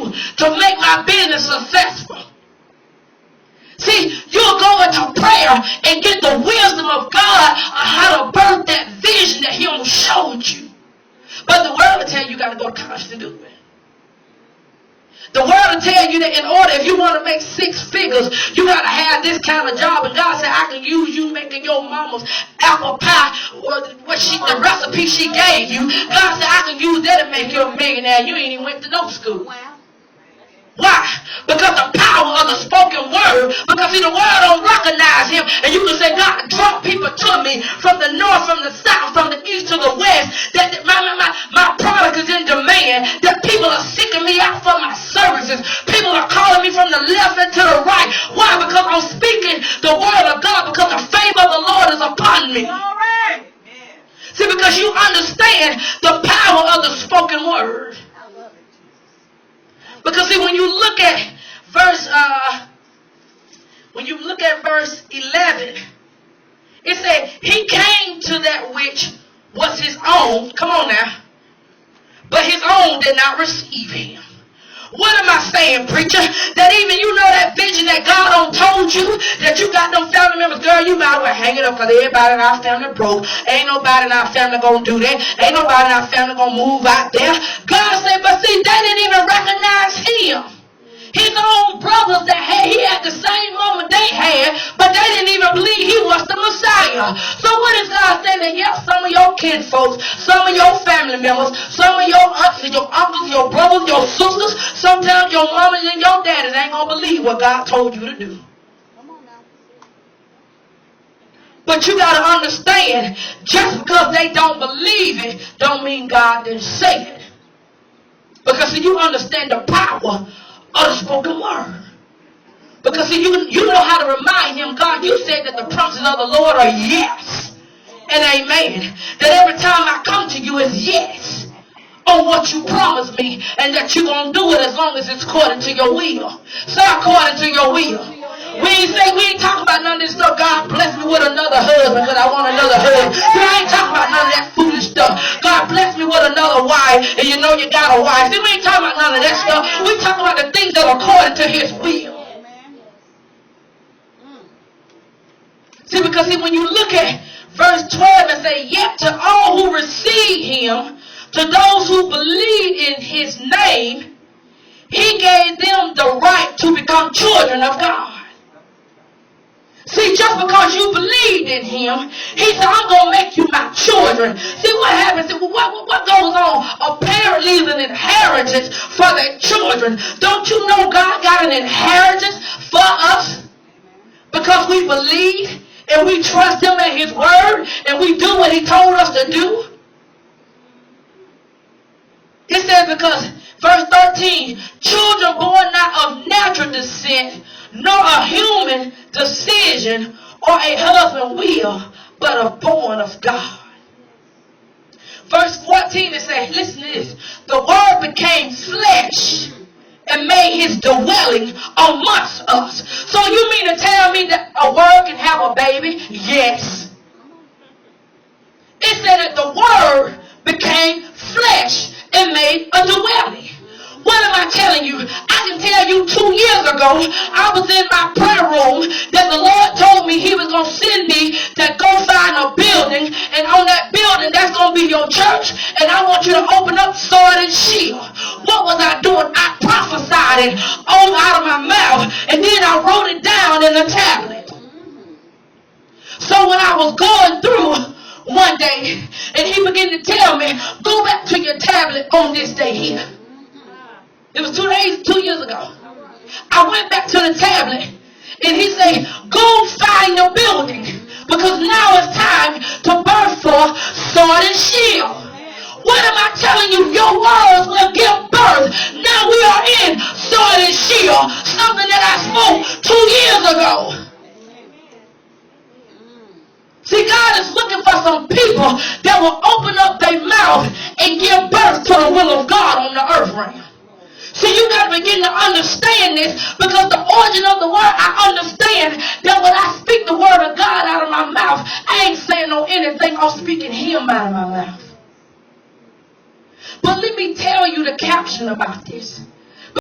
do to make my business successful? See, you'll go into prayer and get the wisdom of God on how to birth that vision that He showed you. But the world will tell you got to go to college to do it. The world will tell you that in order, if you want to make 6 figures, you got to have this kind of job. And God said, I can use you making your mama's apple pie, the recipe she gave you. God said, I can use that to make you a millionaire. You ain't even went to no school. Why? Because the power of the spoken word. Because see, the world don't recognize Him. And you can say, God, draw people to me from the north, from the south, from the east to the west. That my product is in demand. That people are seeking me out for my services. People are calling me from the left and to the right. Why? Because I'm speaking the word of God. Because the favor of the Lord is upon me. See, because you understand the power of the spoken word. Because see, when you look at verse 11, it said, He came to that which was His own. Come on now. But His own did not receive Him. What am I saying, preacher? That even you know that vision that God done told you, that you got them family members, girl, you might as well hang it up because everybody in our family broke. Ain't nobody in our family gonna do that. Ain't nobody in our family gonna move out there. God said, but see, they didn't even recognize Him. His own brothers that he had the same moment they had, but they didn't even believe He was the Messiah. So what is God saying? That yes, some of your kinfolks, some of your family members, some of your aunts and your uncles, your brothers, your sisters, sometimes your mamas and your daddies ain't gonna believe what God told you to do. But you gotta understand, just because they don't believe it, don't mean God didn't say it. Because see, you understand the power of the spoken word. Because see, you know how to remind Him, God, you said that the promises of the Lord are yes and amen. That every time I come to you is yes on what you promised me, and that you're going to do it as long as it's according to your will. So according to your will. We ain't talking about none of this stuff. God bless me with another husband because I want another husband. We ain't talking about none of that foolish stuff. God bless me with another wife, and you know you got a wife. See, we ain't talking about none of that stuff. We talking about the things that are according to His will. See, because when you look at verse 12 and say, yet to all who receive Him, to those who believe in His name, He gave them the right to become children of God. See, just because you believed in Him, He said, I'm going to make you my children. See, what happens? See, what goes on? A parent leaves an inheritance for their children. Don't you know God got an inheritance for us? Because we believe and we trust Him and His word and we do what He told us to do. It says, because verse 13, children born not of natural descent, nor a human decision or a husband will, but are born of God. Verse 14, it says, listen to this. The word became flesh and made His dwelling amongst us. So you mean to tell me that a word can have a baby? Yes. It said that the word became flesh and made a dwelling. What am I telling you? I can tell you 2 years ago, I was in my prayer room that the Lord told me He was going to send me to go find a building, and on that building, that's going to be your church, and I want you to open up sword and shield. What was I doing? I prophesied it all out of my mouth, and then I wrote it down in a tablet. So when I was going through one day, and He began to tell me, go back to your tablet on this day here. It was 2 years ago. I went back to the tablet, and He said, go find your building, because now it's time to birth forth sword and shield. What am I telling you? Your words will give birth. Now we are in sword and shield, something that I spoke 2 years ago. See, God is looking for some people that will open up their mouth and give birth to the will of God on the earth realm. See, you got to begin to understand this, because the origin of the word, I understand that when I speak the word of God out of my mouth, I ain't saying no anything, I'm speaking Him out of my mouth. But let me tell you the caption about this.